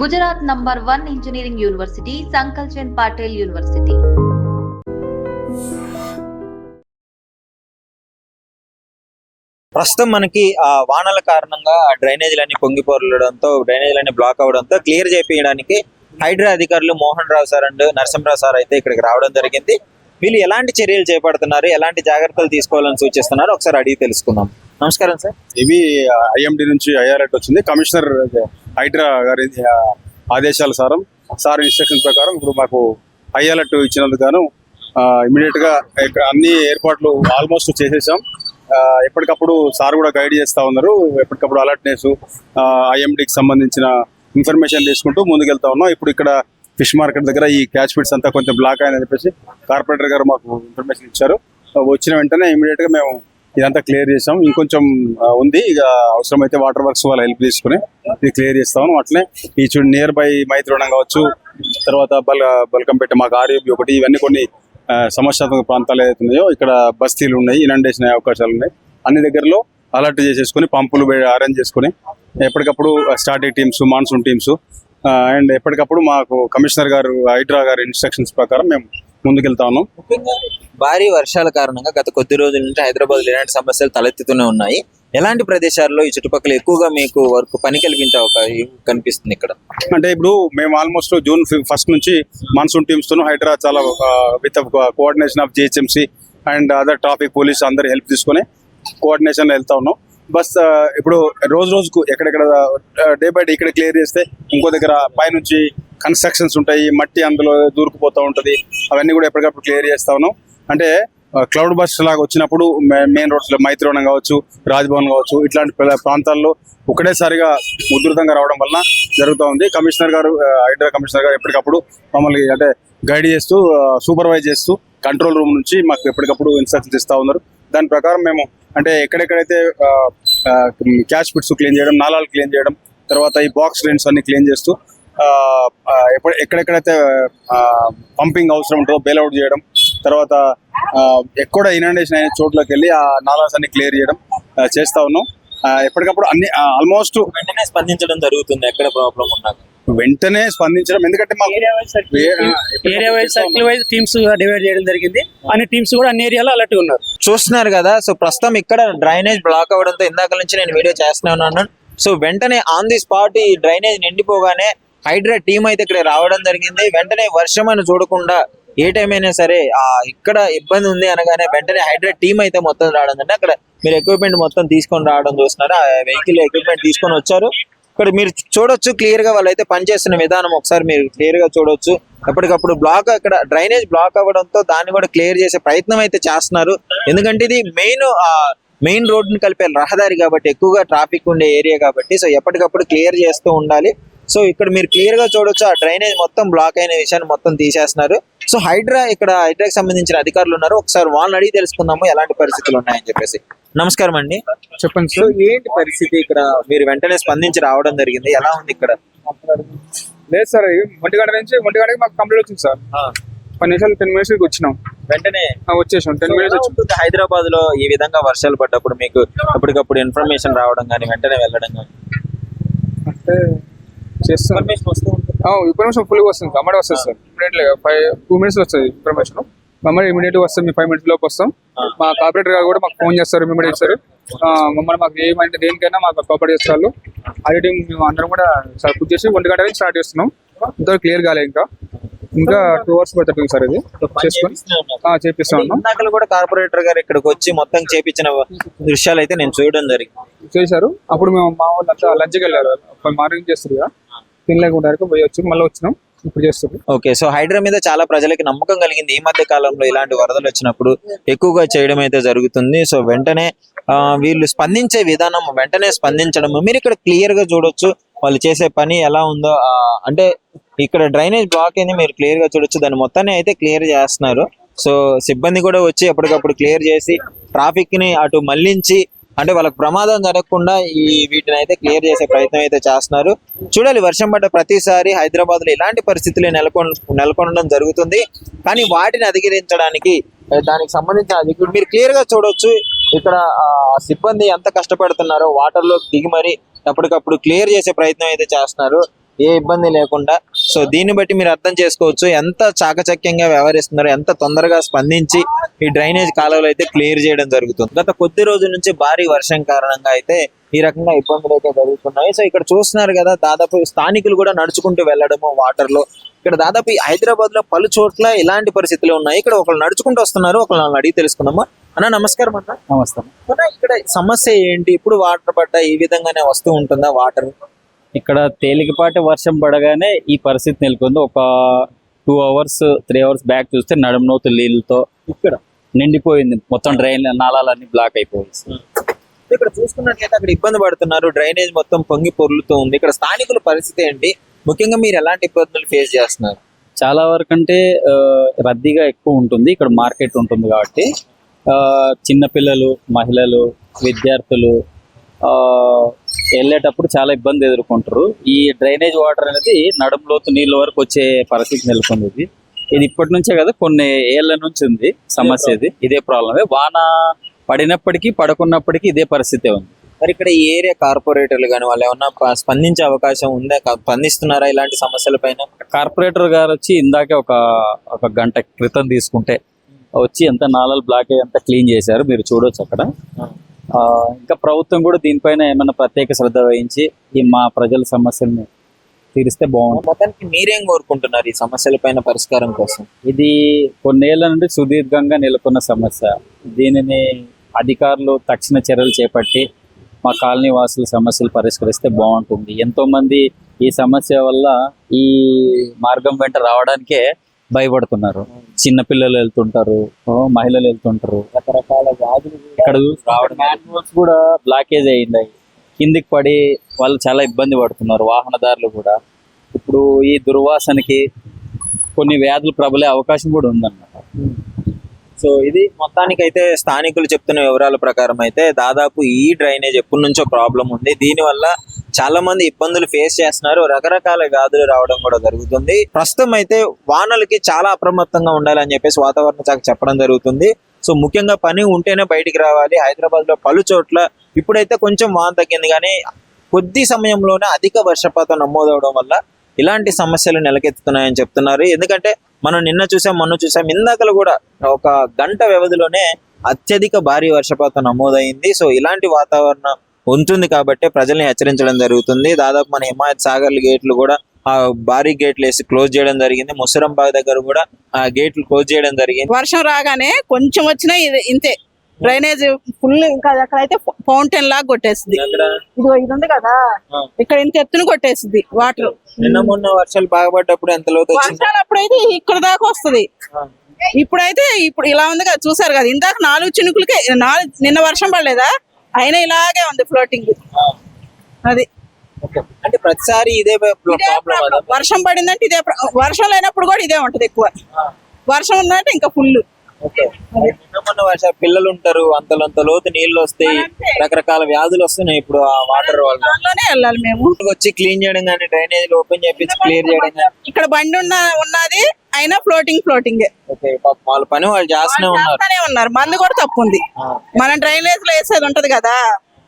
Gujarat number 1 engineering university Sankalchand Patel university. ప్రస్తుతం మనకి వానల కారణంగా డ్రైనేజీలన్నీ పొంగిపోరడంతో డ్రైనేజీలన్నీ బ్లాక్ అవడంతో క్లియర్ చేయించడానికి హైడ్రా అధికారులు Mohan Rao sir and Narasimharao sir అయితే ఇక్కడికి రావడం జరిగింది. వీళ్ళు ఎలాంటి చర్యలు చేపడుతున్నారు, ఎలాంటి జాగ్రత్తలు తీసుకోవాలని సూచిస్తున్నారు ఒకసారి అడిగి తెలుసుకుందాం. నమస్కారం సార్. ఇవి ఐఎండి నుంచి ఐఆర్ఎట్ వచ్చింది. కమిషనర్ హైడ్రా గారి ఆదేశాల సార్ ఇన్స్ట్రక్షన్ ప్రకారం ఇప్పుడు మాకు హై అలర్ట్ ఇచ్చినందుకు గాను ఇమీడియట్ గా అన్ని ఏర్పాట్లు ఆల్మోస్ట్ చేసేసాం. ఎప్పటికప్పుడు సార్ కూడా గైడ్ చేస్తా ఉన్నారు. ఎప్పటికప్పుడు అలర్ట్నెస్ ఐఎండికి సంబంధించిన ఇన్ఫర్మేషన్ తీసుకుంటూ ముందుకెళ్తా ఉన్నాం. ఇప్పుడు ఇక్కడ ఫిష్ మార్కెట్ దగ్గర ఈ క్యాచ్ పిట్స్ అంతా కొంచెం బ్లాక్ అయిందని చెప్పేసి కార్పొరేటర్ గారు మాకు ఇన్ఫర్మేషన్ ఇచ్చారు. వచ్చిన వెంటనే ఇమీడియట్ గా మేము ఇదంతా క్లియర్ చేసాం. ఇంకొంచెం ఉంది, ఇక అవసరమైతే వాటర్ వర్క్స్ వాళ్ళ హెల్ప్ తీసుకుని ఇది క్లియర్ చేస్తాము. అట్లనే ఈ నియర్ బై మైత్రివనం కావచ్చు, తర్వాత బల్కంపేట మాకు ఆర్యూబీ ఒకటి, ఇవన్నీ కొన్ని సమస్యాత్మక ప్రాంతాలు ఏదైతే ఉన్నాయో ఇక్కడ బస్తీలు ఉన్నాయి, ఇనండేషన్ అయ్యే అవకాశాలు ఉన్నాయి. అన్ని దగ్గరలో అలర్ట్ చేసేసుకుని పంపులు అరేంజ్ చేసుకుని ఎప్పటికప్పుడు static teams, monsoon teams and ఎప్పటికప్పుడు మాకు కమిషనర్ గారు హైడ్రా గారి ఇన్స్ట్రక్షన్స్ ప్రకారం మేము ముందుకెళ్తా ఉన్నాం. ముఖ్యంగా భారీ వర్షాల కారణంగా గత కొద్ది రోజుల నుంచి హైదరాబాద్ లో ఇలాంటి సమస్యలు తలెత్తుతూనే ఉన్నాయి. ఎలాంటి ప్రదేశాల్లో ఈ చుట్టుపక్కల ఎక్కువగా మీకు వర్క్ పని కలిగించే కనిపిస్తుంది ఇక్కడ? అంటే ఇప్పుడు మేము ఆల్మోస్ట్ జూన్ 1 నుంచి మాన్సూన్ టీమ్స్ తో హైడ్రా చాలా with coordination of GHMC and other traffic police అందరి హెల్ప్ తీసుకుని కోఆర్డినేషన్ లో వెళ్తా ఉన్నాం. బస్ ఇప్పుడు రోజుకు ఎక్కడెక్కడ డే బై డే ఇక్కడ క్లియర్ చేస్తే ఇంకో దగ్గర పైనుంచి కన్స్ట్రక్షన్స్ ఉంటాయి, మట్టి అందులో దూరుకుపోతూ ఉంటుంది. అవన్నీ కూడా ఎప్పటికప్పుడు క్లియర్ చేస్తా ఉన్నాం. అంటే క్లౌడ్ బస్ట్ లాగా వచ్చినప్పుడు మెయిన్ రోడ్స్ లో మైత్రివనం కావచ్చు, రాజ్భవన్ కావచ్చు, ఇట్లాంటి ప్రాంతాల్లో ఒకటేసారిగా ఉధృతంగా రావడం వలన జరుగుతూ ఉంది. కమిషనర్ గారు హైడ్రా కమిషనర్ గారు ఎప్పటికప్పుడు మమ్మల్ని అంటే గైడ్ చేస్తూ సూపర్వైజ్ చేస్తూ కంట్రోల్ రూమ్ నుంచి మాకు ఎప్పటికప్పుడు ఇన్స్ట్రక్షన్స్ ఇస్తూ ఉన్నారు. దాని ప్రకారం మేము అంటే ఎక్కడెక్కడైతే క్యాష్ పిట్స్ క్లీన్ చేయడం, నాలాలు క్లీన్ చేయడం, తర్వాత ఈ బాక్స్ డ్రైన్స్ అన్ని క్లీన్ చేస్తూ ఎక్కడెక్కడైతే పంపింగ్ అవసరం ఉంటుందో బెయిల్అవుట్ చేయడం, తర్వాత ఎక్కడ ఇనండేషన్ అయిన చోట్లకి వెళ్ళి ఆ నాలాస్ అన్ని క్లియర్ చేయడం చేస్తా ఉన్నాం. ఎప్పటికప్పుడు అన్ని ఆల్మోస్ట్ వెంటనే స్పందించడం జరుగుతుంది ఎక్కడ ప్రాబ్లం ఉన్నా వెంటనే స్పందించడం. ఎందుకంటే మాకు area wise circle wise teams divide చేయడం జరిగింది. అన్ని టీమ్స్ కూడా అన్ని ఏరియాలో అలర్ట్ ఉన్నారు. చూస్తున్నారు కదా. సో ప్రస్తుతం ఇక్కడ డ్రైనేజ్ బ్లాక్ అవడంతో ఇందాక నుంచి నేను వీడియో చేస్తూనే ఉన్నాను. సో వెంటనే ఆన్ ది స్పాట్ ఈ డ్రైనేజ్ నిండిపోగానే హైడ్రా టీం అయితే ఇక్కడ రావడం జరిగింది. వెంటనే వర్షం అని చూడకుండా ఏ టైం అయినా సరే ఇక్కడ ఇబ్బంది ఉంది అనగానే వెంటనే హైడ్రా టీం అయితే మొత్తం రావడం అంటే అక్కడ మీరు ఎక్విప్మెంట్ మొత్తం తీసుకొని రావడం చూస్తున్నారు. ఆ వెహికల్ ఎక్విప్మెంట్ తీసుకొని వచ్చారు. ఇక్కడ మీరు చూడొచ్చు క్లియర్ గా వాళ్ళైతే పనిచేస్తున్న విధానం ఒకసారి మీరు క్లియర్ గా చూడొచ్చు. ఎప్పటికప్పుడు బ్లాక్ ఇక్కడ డ్రైనేజ్ బ్లాక్ అవ్వడంతో దాన్ని కూడా క్లియర్ చేసే ప్రయత్నం అయితే చేస్తున్నారు. ఎందుకంటే ఇది మెయిన్ రోడ్డుని కలిపే రహదారి కాబట్టి, ఎక్కువగా ట్రాఫిక్ ఉండే ఏరియా కాబట్టి సో ఎప్పటికప్పుడు క్లియర్ చేస్తూ ఉండాలి. సో ఇక్కడ మీరు క్లియర్ గా చూడొచ్చు ఆ డ్రైనేజ్ మొత్తం బ్లాక్ అయిన విషయాన్ని మొత్తం తీసేస్తున్నారు. సో హైడ్రాకి సంబంధించిన అధికారులు ఉన్నారు. ఒకసారి వాళ్ళని అడిగి తెలుసుకుందాము ఎలాంటి పరిస్థితులు ఉన్నాయని చెప్పేసి. నమస్కారం అండి, చెప్పండి సో ఏంటి పరిస్థితి ఇక్కడ? మీరు వెంటనే స్పందించి రావడం జరిగింది, ఎలా ఉంది ఇక్కడ? లేదు సార్, ఒంటిగంట నుంచి ఒంటిగంటకి మాకు కంప్లీట్ వచ్చింది సార్. 10 నిమిషాలు 10 మినిట్స్ వచ్చినాం, వెంటనే వచ్చేసాం. 10 మినిట్స్ వచ్చింది. హైదరాబాద్ లో ఈ విధంగా వర్షాలు పడ్డప్పుడు మీకు ఎప్పటికప్పుడు ఇన్ఫర్మేషన్ రావడం కానీ వెంటనే వెళ్ళడం కానీ అంటే చేస్తాం. ఇన్ఫర్మేషన్ ఫుల్గా వస్తుంది, అమ్మడి వస్తుంది సార్. ఇమీడియట్లీ 2 మినిట్స్ వస్తుంది ఇన్ఫర్మేషన్. మమ్మల్ని ఇమీడియట్ వస్తుంది, మేము 5 మినిట్స్ లోపు వస్తాం. మా కార్పొరేటర్ గారు కూడా మాకు ఫోన్ చేస్తారు, ఇమీడియట్ ఇస్తారు. మమ్మల్ని మాకు ఏమంటే దేనికైనా మాకు కోఆపరేట్ చేస్తారు. అదే టీం మేము అందరం కూడా పూర్తి చేసి 1 గంట నుంచి స్టార్ట్ చేస్తున్నాం. ఇంత క్లియర్ కాలే, ఇంకా 2 hours పడుతుంది సార్. ఇది చేసుకొని చేపిస్తా ఉన్నాం. కూడా కార్పొరేటర్ గారు ఇక్కడికి వచ్చి మొత్తం చేపించిన దృశ్యాలు అయితే నేను చూడడం జరిగింది, చేశారు. అప్పుడు మేము మా వాళ్ళు అంతా లంచ్కి వెళ్ళారు, మార్నింగ్ చేస్తారు కదా, తినలేకుండా పోయి వచ్చి మళ్ళీ వచ్చినాం, ఇప్పుడు చేస్తుంది. ఓకే, సో హైడ్రా మీద చాలా ప్రజలకి నమ్మకం కలిగింది. ఈ మధ్య కాలంలో ఇలాంటి వరదలు వచ్చినప్పుడు ఎక్కువగా చేయడం అయితే జరుగుతుంది. సో వెంటనే వీళ్ళు స్పందించే విధానం, వెంటనే స్పందించడం మీరు ఇక్కడ క్లియర్ గా చూడొచ్చు. వాళ్ళు చేసే పని ఎలా ఉందో, అంటే ఇక్కడ డ్రైనేజ్ బ్లాక్ అయింది మీరు క్లియర్ గా చూడొచ్చు. దాన్ని మొత్తాన్ని అయితే క్లియర్ చేస్తున్నారు. సో సిబ్బంది కూడా వచ్చి ఎప్పటికప్పుడు క్లియర్ చేసి ట్రాఫిక్ ని అటు మళ్లించి అంటే వాళ్ళకి ప్రమాదం జరగకుండా వీటిని అయితే క్లియర్ చేసే ప్రయత్నం అయితే చేస్తున్నారు. చూడాలి, వర్షం పడ్డ ప్రతిసారి హైదరాబాద్ లో ఇలాంటి పరిస్థితులు నెలకొనడం జరుగుతుంది. కానీ వాటిని అధిగమించడానికి దానికి సంబంధించిన మీరు క్లియర్ గా చూడొచ్చు. ఇక్కడ సిబ్బంది ఎంత కష్టపడుతున్నారో వాటర్ లో దిగి మరి ఎప్పటికప్పుడు క్లియర్ చేసే ప్రయత్నం అయితే చేస్తున్నారు. ఏ ఇబ్బంది లేకుండా. సో దీన్ని బట్టి మీరు అర్థం చేసుకోవచ్చు ఎంత చాకచక్యంగా వ్యవహరిస్తున్నారు, ఎంత తొందరగా స్పందించి ఈ డ్రైనేజ్ కాలువలు అయితే క్లియర్ చేయడం జరుగుతుంది. గత కొద్ది రోజుల నుంచి భారీ వర్షం కారణంగా అయితే ఈ రకంగా ఇబ్బందులు అయితే జరుగుతున్నాయి. సో ఇక్కడ చూస్తున్నారు కదా, దాదాపు స్థానికులు కూడా నడుచుకుంటూ వెళ్ళడము వాటర్ లో. ఇక్కడ దాదాపు హైదరాబాద్ లో పలు చోట్ల ఇలాంటి పరిస్థితులు ఉన్నాయి. ఇక్కడ ఒకళ్ళు నడుచుకుంటూ వస్తున్నారు, ఒకళ్ళు అడిగి తెలుసుకున్నామా. అన్న నమస్కారం అన్న. నమస్తే. ఇక్కడ సమస్య ఏంటి? ఇప్పుడు వాటర్ పడ్డా ఈ విధంగానే వస్తూ ఉంటుందా వాటర్? ఇక్కడ తేలికపాటి వర్షం పడగానే ఈ పరిస్థితి నెలకొంది. ఒక 2 hours 3 hours బ్యాక్ చూస్తే నడుమునోతు నీళ్ళతో ఇక్కడ నిండిపోయింది, మొత్తం డ్రైన్ నాళాలన్నీ బ్లాక్ అయిపోయింది. ఇక్కడ చూసుకున్నట్లయితే అక్కడ ఇబ్బంది పడుతున్నారు, డ్రైనేజ్ మొత్తం పొంగి పొర్లుతూ ఉంది. ఇక్కడ స్థానికుల పరిస్థితి ఏంటి? ముఖ్యంగా మీరు ఎలాంటి ఇబ్బందులు ఫేస్ చేస్తున్నారు? చాలా వరకు అంటే రద్దీగా ఎక్కువ ఉంటుంది, ఇక్కడ మార్కెట్ ఉంటుంది కాబట్టి చిన్నపిల్లలు, మహిళలు, విద్యార్థులు వెళ్ళేటప్పుడు చాలా ఇబ్బంది ఎదుర్కొంటారు. ఈ డ్రైనేజ్ వాటర్ అనేది నడుములోతు నీళ్ళ వరకు వచ్చే పరిస్థితి నెలకొంది. ఇది ఇప్పటి నుంచే కదా, కొన్ని ఏళ్ల నుంచి ఉంది సమస్య. ఇదే ప్రాబ్లమే. వాన పడినప్పటికీ పడకున్నప్పటికీ ఇదే పరిస్థితి ఉంది. మరి ఇక్కడ ఈ ఏరియా కార్పొరేటర్లు కానీ వాళ్ళు ఏమన్నా స్పందించే అవకాశం ఉందా? స్పందిస్తున్నారా ఇలాంటి సమస్యల పైన? కార్పొరేటర్ గారు వచ్చి ఇందాకే ఒక గంట క్రితం తీసుకుంటే వచ్చి ఎంత నాళాలు బ్లాక్ అయ్యి అంతా క్లీన్ చేశారు, మీరు చూడొచ్చు అక్కడ. ఇంకా ప్రభుత్వం కూడా దీనిపైన ఏమైనా ప్రత్యేక శ్రద్ధ వహించి ఈ మా ప్రజల సమస్యల్ని తీరిస్తే బాగుంటుంది. మొత్తానికి మీరేం కోరుకుంటున్నారు ఈ సమస్యల పైన పరిష్కారం కోసం? ఇది కొన్నేళ్ల నుండి సుదీర్ఘంగా నెలకొన్న సమస్య. దీనిని అధికారులు తక్షణ చర్యలు చేపట్టి మా కాలనీ వాసుల సమస్యలు పరిష్కరిస్తే బాగుంటుంది. ఎంతో మంది ఈ సమస్య వల్ల ఈ మార్గం వెంట రావడానికే భయపడుతున్నారు. చిన్నపిల్లలు వెళ్తుంటారు, మహిళలు వెళ్తుంటారు, రకరకాల వ్యాధులు ఇక్కడ రావడం. మ్యాన్హోల్స్ కూడా బ్లాకేజ్ అయ్యింది, కిందికి పడి వాళ్ళు చాలా ఇబ్బంది పడుతున్నారు, వాహనదారులు కూడా. ఇప్పుడు ఈ దుర్వాసనకి కొన్ని వ్యాధులు ప్రబలే అవకాశం కూడా ఉందన్నమాట. సో ఇది మొత్తానికి అయితే స్థానికులు చెప్తున్న వివరాల ప్రకారం అయితే దాదాపు ఈ డ్రైనేజ్ ఎప్పటి నుంచో ప్రాబ్లం ఉంది. దీనివల్ల చాలా మంది ఇబ్బందులు ఫేస్ చేస్తున్నారు, రకరకాల వ్యాధులు రావడం కూడా జరుగుతుంది. ప్రస్తుతం అయితే వానలకి చాలా అప్రమత్తంగా ఉండాలని చెప్పేసి వాతావరణ శాఖ చెప్పడం జరుగుతుంది. సో ముఖ్యంగా పని ఉంటేనే బయటికి రావాలి. హైదరాబాద్ లో పలు చోట్ల ఇప్పుడైతే కొంచెం వాన తగ్గింది, కానీ కొద్ది సమయంలోనే అధిక వర్షపాతం నమోదవడం వల్ల ఇలాంటి సమస్యలు నెలకెత్తుతున్నాయని చెప్తున్నారు. ఎందుకంటే మనం నిన్న చూసాం, మొన్న చూసాం, ఇందాకలు కూడా ఒక గంట వ్యవధిలోనే అత్యధిక భారీ వర్షపాతం నమోదైంది. సో ఇలాంటి వాతావరణం ఉంటుంది కాబట్టి ప్రజల్ని హెచ్చరించడం జరుగుతుంది. దాదాపు మన హిమాయత్ సాగర్ గేట్లు కూడా ఆ భారీ గేట్లు వేసి క్లోజ్ చేయడం జరిగింది. ముసరంబాగ్ దగ్గర కూడా ఆ గేట్లు క్లోజ్ చేయడం జరిగింది. వర్షం రాగానే కొంచెం వచ్చినా ఇంతే డ్రైనేజ్ ఫుల్. ఇంకా అక్కడైతే ఫౌంటైన్ లాగా కొట్టేస్తుంది. ఇదిగో ఇది ఉంది కదా, ఇక్కడ ఇంత ఎత్తున కొట్టేస్తుంది వాటర్. నిన్న మొన్న వర్షాలు బాగుపడ్డప్పుడు ఎంత లోతు వచ్చింది? వర్షాలు అప్పుడైతే ఇక్కడ దాకా వస్తుంది. ఇప్పుడైతే ఇప్పుడు ఇలా ఉంది కదా, చూసారు కదా, ఇందాక 4 చినుకులకే నిన్న వర్షం పడలేదా, అయినా ఇలాగే ఉంది ఫ్లోటింగ్. అది అంటే ప్రతిసారి ఇదే ప్రాబ్లం. వర్షం పడిందంటే ఇదే, వర్షం లేనప్పుడు కూడా ఇదే ఉంటది ఎక్కువ. వర్షం ఉందంటే ఇంకా ఫుల్. నిన్న మొన్న వర్షాలు, పిల్లలు ఉంటారు, అంత లోతు నీళ్లు వస్తాయి, రకరకాల వ్యాధులు వస్తున్నాయి ఇప్పుడు ఆ వాటర్ వల్ల. దాంట్లోనే వెళ్ళాలి మేము. వచ్చి క్లీన్ చేయడం కానీ, డ్రైనేజ్ ఓపెన్ చేపించి క్లియర్ చేయడం కానీ. ఇక్కడ బండి ఉన్నది అయినా ఫ్లోటింగ్. వాళ్ళ పని వాళ్ళు చేస్తూనే ఉన్నారు. మంది కూడా తప్పు ఉంది. మనం డ్రైనేజ్ లో వేసేది ఉంటది కదా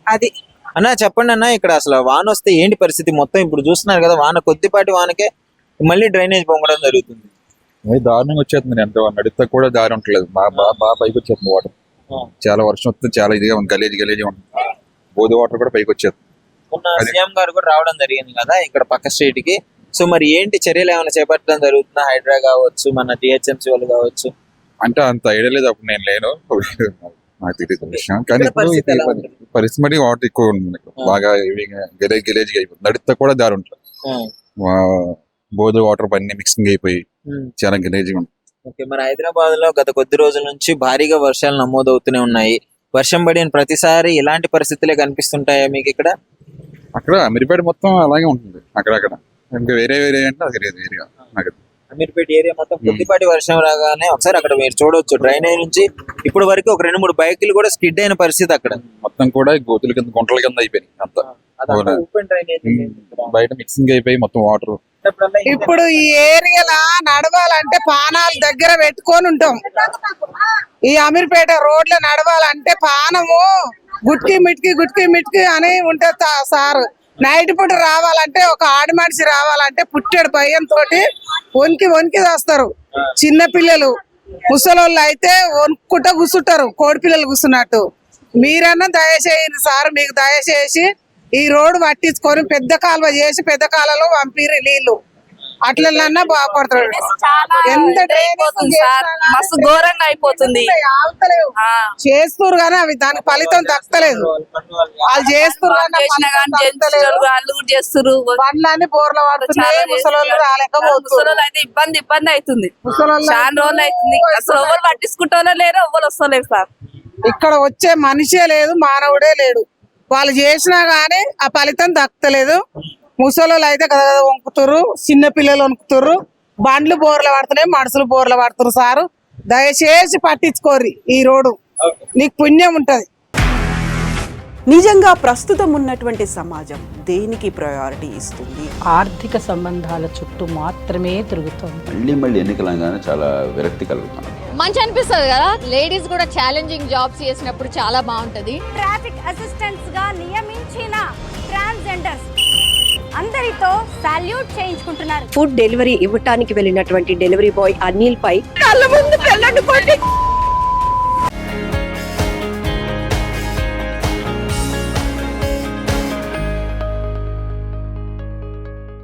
అది. అన్న చెప్పండి అన్న, ఇక్కడ అసలు వాన వస్తే ఏంటి పరిస్థితి? మొత్తం ఇప్పుడు చూస్తున్నారు కదా, వాన కొద్దిపాటి వానకే మళ్ళీ డ్రైనేజ్ పొంగడం జరుగుతుంది. దారుణంగా వచ్చేస్తుంది. ఎంత నడితే కూడా దారి ఉండలేదు, బాగా పైకి వచ్చేస్తుంది వాటర్. చాలా వర్షం వస్తే చాలా ఇదిగా ఉంది, గలీజ్ ఉంటుంది. బోధి వాటర్ కూడా పైకి వచ్చేస్తుంది. సీఎం గారు కూడా రావడం జరిగింది కదా ఇక్కడ పక్క స్ట్రీట్ కి. సో మరి ఏంటి చర్యలు ఏమైనా చేపట్టడం జరుగుతుందా? హైడ్రా కావచ్చు, మన జిహెచ్ఎంసీ వాళ్ళు కావచ్చు. అంటే అంత ఐడియా లేదు, అప్పుడు నేను లేను, నాకు తెలియదు విషయం. కానీ పరిస్థితి మరి వాటర్ ఎక్కువ ఉంది, బాగా గలీజ్ అయిపోతుంది. నడితే కూడా దారి ఉంటుంది. బోధి వాటర్ పని మిక్సింగ్ అయిపోయి చాలా గలీజ్గా ఉంటుంది. ఓకే, మరి హైదరాబాద్ లో గత కొద్ది రోజుల నుంచి భారీగా వర్షాలు నమోదవుతూనే ఉన్నాయి. వర్షం పడిన ప్రతిసారి ఇలాంటి పరిస్థితులే కనిపిస్తుంటాయా మీకు ఇక్కడ? అక్కడ అమీర్పేట మొత్తం అలాగే ఉంటుంది, అక్కడక్కడ. ఇంకా వేరే అంటే అది ఏరియా నాకు. అమీర్పేట ఏరియా మొత్తం కొద్దిపాటి వర్షం రాగానే ఒకసారి అక్కడ మీరు చూడవచ్చు, డ్రైనేజ్ నుంచి ఇప్పుడు వరకు ఒక 2-3 బైకులు కూడా స్కిడ్ అయిన పరిస్థితి అక్కడ. మొత్తం కూడా గోతుల కింద, గుంటల కింద అయిపోయినాయి అంతా. బయట మిక్సింగ్ అయిపోయి మొత్తం వాటర్. ఇప్పుడు ఈ ఏరియాలో నడవాలంటే పానాలు దగ్గర పెట్టుకొని ఉంటాం. ఈ అమీర్పేట రోడ్లో నడవాలంటే పానము గుట్కి మిట్కి అని ఉంటది సార్. నైట్ పూట రావాలంటే ఒక ఆడి మనిషి రావాలంటే పుట్టాడు భయంతో వణికి వణికి చేస్తారు. చిన్న పిల్లలు ముసలోళ్ళు అయితే వణుక్కుంటా కూర్చుంటారు, కోడి పిల్లలు కూర్చున్నట్టు. మీరన్నా దయచేయండి సార్, మీకు దయచేసి ఈ రోడ్డు పట్టించుకొని పెద్ద కాలువ చేసి పెద్ద కాలువలో పంపిరు నీళ్లు, అట్లన్నా బాగుపడతాడు. ఎంత మస్తు ఘోరంగా అయిపోతుంది. చేస్తున్నారు కానీ అవి దానికి ఫలితం దక్కలేదు. వాళ్ళు చేస్తున్నారు బండ్లన్నీ బోర్ల పడుతున్నాయి, ముసలోళ్ళు రాలేకపోతున్నారు. అయితే ఇబ్బంది అవుతుంది. చాలా రోజులు అవుతుంది, అసలు ఎవరు పట్టించుకుంటారో లేరు, ఎవరు వస్తలేరు సార్. ఇక్కడ వచ్చే మనిషే లేదు, మానవుడే లేడు. వాళ్ళు చేసినా గానీ ఆ ఫలితం దక్కలేదు. ముసలోళ్ళు అయితే కదా వణుకుతుర్రు, చిన్న పిల్లలు వణుకుతుర్రు, బండ్లు బోర్ల పడుతున్నాయి, మనుషులు బోర్ల పడుతున్నారు. సారు దయచేసి పట్టించుకోర్రి ఈ రోడ్డు, నీకు పుణ్యం ఉంటది. నిజంగా ప్రస్తుతం ఉన్నటువంటి సమాజం దేనికి ప్రయారిటీ ఇస్తుంది? ఆర్థిక సంబంధాల చుట్టూ మాత్రమే తిరుగుతోంది. మళ్ళీ ఎన్నికలంగానే చాలా విరక్తి కలుగుతున్నాం. మంచి అనిపిస్తుంది కదా, లేడీస్ కూడా ఛాలెంజింగ్ జాబ్స్ చేసినప్పుడు చాలా బాగుంటది. ట్రాఫిక్ అసిస్టెంట్స్ గా నియమించిన ట్రాన్స్జెండర్స్ అందరితో సాల్యూట్ చేయించుకుంటున్నారు. ఫుడ్ డెలివరీ ఇవ్వటానికి వెళ్ళినటువంటి డెలివరీ బాయ్ అనిల్ పై కళ్ళ ముందు పెళ్ళండి